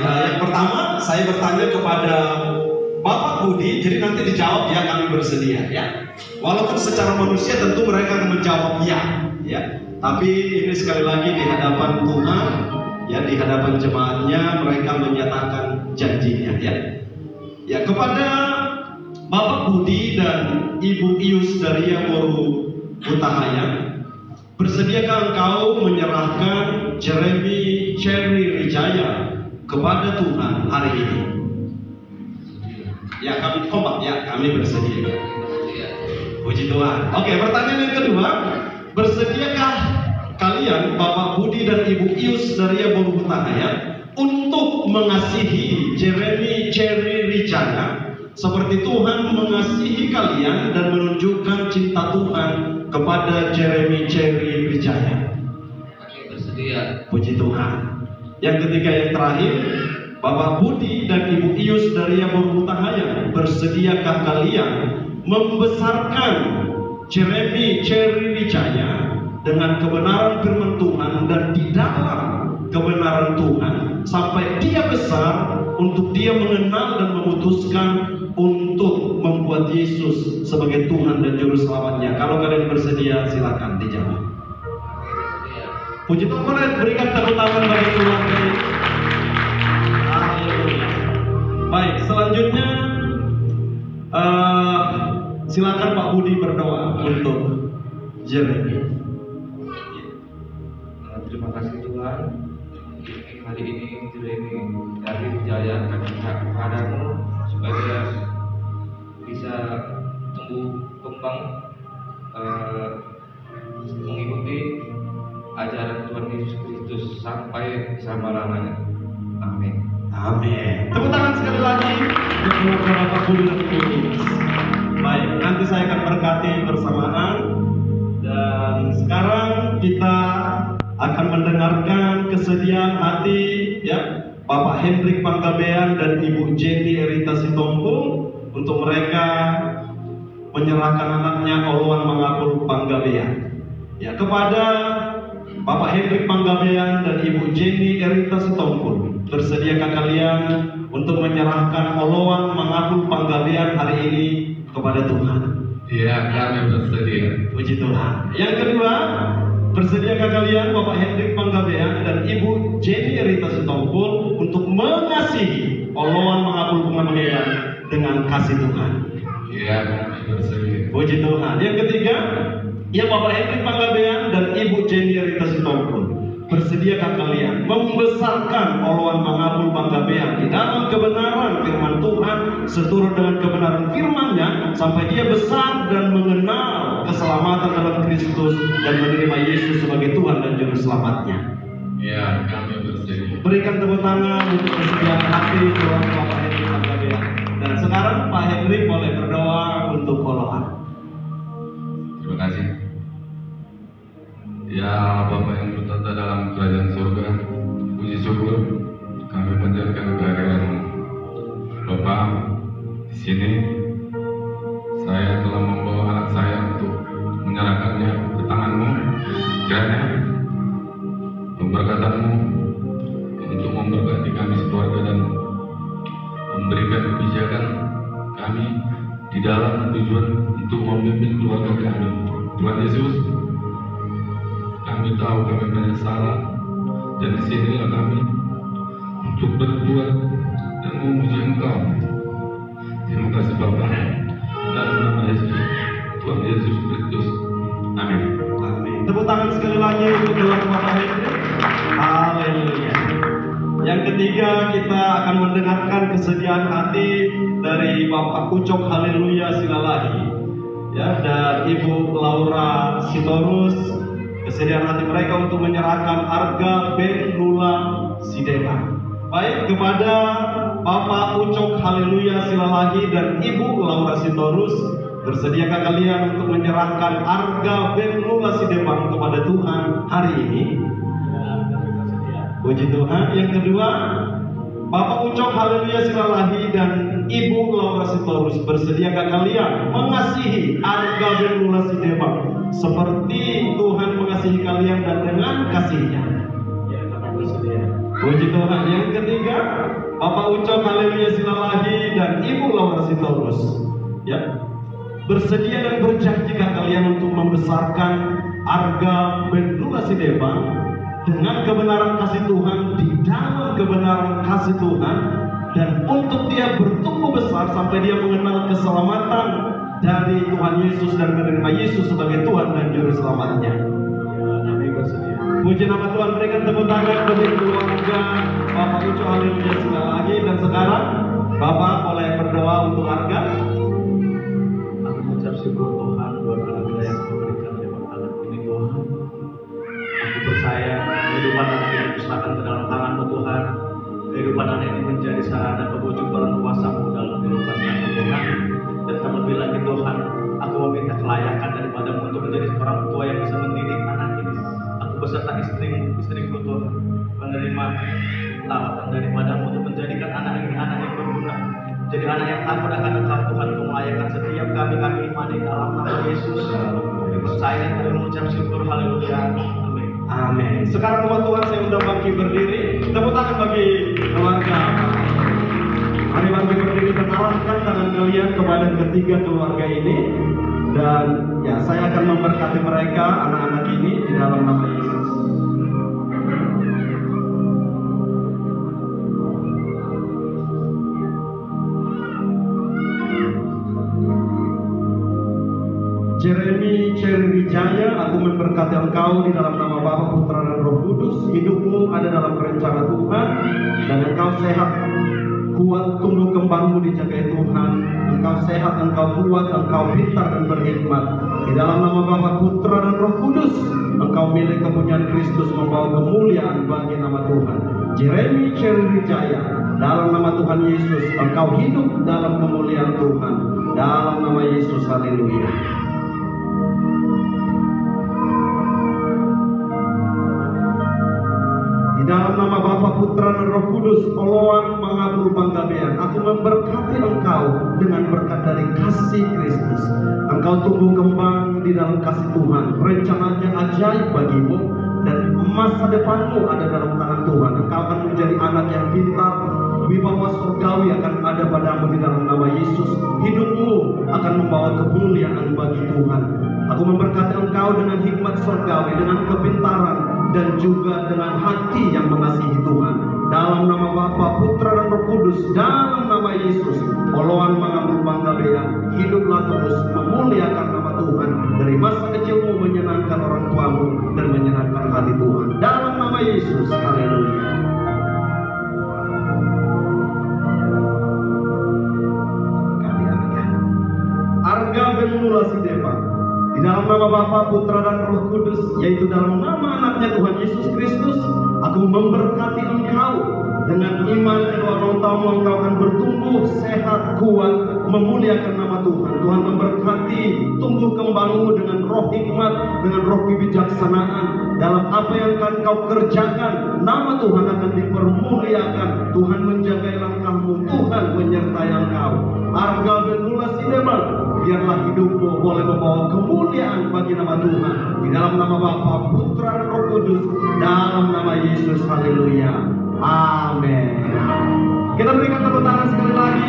Baik, yang pertama saya bertanya kepada Bapak Budi, jadi nanti dijawab ya, kami bersedia ya. Walaupun secara manusia tentu mereka akan menjawab ya. Tapi ini sekali lagi di hadapan Tuhan, ya di hadapan jemaatnya mereka menyatakan janjinya ya. Ya, kepada Bapak Budi dan Ibu Ius dari Yamoru Utahaya, bersediakah engkau menyerahkan Jeremy Cherry Wijaya kepada Tuhan hari ini? Ya, kami kompak ya, kami bersedia. Puji Tuhan. Oke, pertanyaan yang kedua, bersediakah kalian Bapak Budi dan Ibu Ius dari Yamoru Utahaya untuk mengasihi Jeremy Cherry Wijaya seperti Tuhan mengasihi kalian dan menunjukkan cinta Tuhan kepada Jeremy Cherry Wijaya? Kami bersedia. Puji Tuhan. Yang ketiga, yang terakhir, Bapak Budi dan Ibu Ius dari Yamoru Utahaya, bersediakah kalian membesarkan Jeremy Cherry Wijaya dengan kebenaran firman Tuhan dan di dalam kebenaran Tuhan sampai dia besar untuk dia mengenal dan memutuskan untuk membuat Yesus sebagai Tuhan dan Juru Selamatnya? Kalau kalian bersedia, silakan dijawab. Puji Tuhan, boleh berikan tepuk tangan bagi Tuhan. Haleluya. Baik, selanjutnya silakan Pak Budi berdoa untuk Jeremy. Terima kasih Tuhan. Hari ini Jeremy Cherry Wijaya kami minta kepadamu supaya bisa tumbuh kembang mengikuti ajaran Tuhan Yesus Kristus sampai selama-lamanya. Amin. Amin. Tepuk tangan sekali lagi untuk Bapak Budi dan Ibu Ius. Baik, nanti saya akan berkati bersamaan. Dan sekarang kita akan mendengarkan kesediaan hati ya Bapak Hendrik Panggabean dan Ibu Jenny Erita Sitompul untuk mereka menyerahkan anaknya Oluan Mangapul Panggabean. Ya, kepada Bapak Hendrik Panggabean dan Ibu Jenny Erita Sitompul, bersediakah kalian untuk menyerahkan Oluan Mangapul Panggabean hari ini kepada Tuhan? Iya, kami bersedia. Puji Tuhan. Yang kedua, bersediakah kalian Bapak Hendrik Panggabean dan Ibu Jenny Erita Sitompul untuk mengasihi Oluan Mangapul Panggabean dengan kasih Tuhan? Iya, kami bersedia. Puji Tuhan. Yang ketiga, ya Bapak Hendrik Panggabean dan Ibu Jenny Erita Sitompul, bersediakah kalian membesarkan Oluan Mangapul Panggabean di dalam kebenaran firman Tuhan seturut dengan kebenaran firman-Nya sampai dia besar dan mengenal keselamatan dalam Kristus dan menerima Yesus sebagai Tuhan dan Juru Selamatnya? Iya, kami bersedia. Berikan tepuk tangan untuk kesediaan hati Tuhan Bapak Hendrik Panggabean. Dan sekarang Pak Hendrik boleh berdoa untuk Oluan. Terima kasih. Ya Bapa yang bertata dalam kerajaan surga, puji syukur kami panjatkan kehadiran Bapa di sini. Saya telah membawa anak saya untuk menyerahkannya ke tangan-Mu. Kiranya pemberkatan-Mu untuk memberkati kami sekeluarga dan memberikan kebijakan kami di dalam tujuan untuk memimpin keluarga kami. Tuhan Yesus, kami tahu kami banyak salah, dan disinilah kami untuk berbuat dan memuji Engkau. Terima kasih Bapa, dalam nama Yesus, Tuhan Yesus Kristus. Amin. Amin. Tepuk tangan sekali lagi untuk Tuhan Bapak Hendrik. Haleluya. Yang ketiga, kita akan mendengarkan kesediaan hati dari Bapak Ucok Haleluya Silalahi ya, dan Ibu Laura Sitorus. Kesediaan hati mereka untuk menyerahkan harga Ben Lula Sidema. Baik, kepada Bapak Ucok Haleluya Silalahi dan Ibu Laura Sitorus, bersediakah kalian untuk menyerahkan harga Ben Lula Sidema kepada Tuhan hari ini? Puji Tuhan. Yang kedua, Bapak Ucok Haleluya Silalahi dan Ibu Laura Sitorus, bersediakah kalian mengasihi harga Ben Lula Sidema seperti Tuhan mengasihi kalian dan dengan kasih-Nya? Ya, kami bersedia. Puji Tuhan. Yang ketiga, Bapak Ucok Haleluya Silalahi dan Ibu Laura Sitorus, ya, bersedia dan berjanjikah kalian untuk membesarkan Arga Bendula Sidebang dengan kebenaran kasih Tuhan, di dalam kebenaran kasih Tuhan, dan untuk dia bertumbuh besar sampai dia mengenal keselamatan dari Tuhan Yesus dan menerima Yesus sebagai Tuhan dan Juru Selamatnya? Kami bersedia. Puji nama Tuhan, berikan tepuk tangan bagi keluarga Bapak Ucok Haleluya Silalahi. Dan sekarang Bapak boleh berdoa untuk Arga. Aku mengucap syukur Tuhan buat anak yang Kau berikan lewat anak ini Tuhan. Aku percaya kehidupan anak ini diserahkan ke dalam tangan-Mu Tuhan. Kehidupan anak ini menjadi sarana kewujud kuasa-Mu dalam kehidupan anak Tuhan. Dan terlebih lagi Tuhan, aku meminta kelayakan daripada-Mu untuk menjadi orang tua yang bisa mendidik anak ini. Aku beserta istriku Tuhan menerima lawatan daripada-Mu untuk menjadikan anak ini anak yang berguna. Jadi anak yang takut akan Engkau Tuhan, Kau melayakkan setiap kami imani dalam nama Yesus. Kami percaya dan kami mengucap syukur. Haleluya. Amin. Amin. Sekarang umat Tuhan saya undang bagi berdiri. Tepuk tangan bagi keluarga. Mari bagi berdiri dan arahkan tangan kalian kepada ketiga keluarga ini. Dan ya, saya akan memberkati mereka, anak-anak ini, di dalam nama Yesus. Jeremy Wijaya, aku memberkati engkau di dalam nama Bapa, Putra dan Roh Kudus. Hidupmu ada dalam rencana Tuhan, dan engkau sehat, kuat, tumbuh kembangmu dijagai Tuhan. Engkau sehat, engkau kuat, engkau pintar dan berhikmat. Di dalam nama Bapa, Putra dan Roh Kudus, engkau milik kepunyaan Kristus, membawa kemuliaan bagi nama Tuhan. Jeremy Wijaya, dalam nama Tuhan Yesus, engkau hidup dalam kemuliaan Tuhan. Dalam nama Yesus, haleluya. Dalam nama Bapa, Putra dan Roh Kudus, Oloan Mangabul Panggabean, aku memberkati engkau dengan berkat dari kasih Kristus. Engkau tumbuh kembang di dalam kasih Tuhan. Rencananya ajaib bagimu, dan masa depanmu ada dalam tangan Tuhan. Engkau akan menjadi anak yang pintar. Wibawa surgawi akan ada padamu di dalam nama Yesus. Hidupmu akan membawa kemuliaan bagi Tuhan. Aku memberkati engkau dengan hikmat surgawi, dengan kepintaran, dan juga dengan hati yang mengasihi Tuhan. Dalam nama Bapa, Putra dan Roh Kudus, dalam nama Yesus, Oloan Mangabul Panggabean, hiduplah terus memuliakan nama Tuhan. Dari masa kecilmu menyenangkan orang tuamu dan menyenangkan hati Tuhan. Dalam nama Yesus, haleluya. Arga Bendula Sidebang, di dalam nama Bapa, Putra dan Roh Kudus, yaitu dalam nama anaknya Tuhan Yesus Kristus, aku memberkati engkau dengan iman kedua orang tamu. Engkau akan bertumbuh sehat, kuat, memuliakan nama Tuhan. Tuhan memberkati tumbuh kembangmu dengan roh hikmat, dengan roh kebijaksanaan. Dalam apa yang akan kau kerjakan, nama Tuhan akan dipermuliakan. Tuhan menjaga langkahmu, Tuhan menyertai engkau. Arga Bendula Sidebang, biarlah hidupmu boleh membawa kemuliaan bagi nama Tuhan. Di dalam nama Bapa, Putra dan Roh Kudus, dalam nama Yesus, haleluya. Amin. Kita berikan tepuk tangan sekali lagi.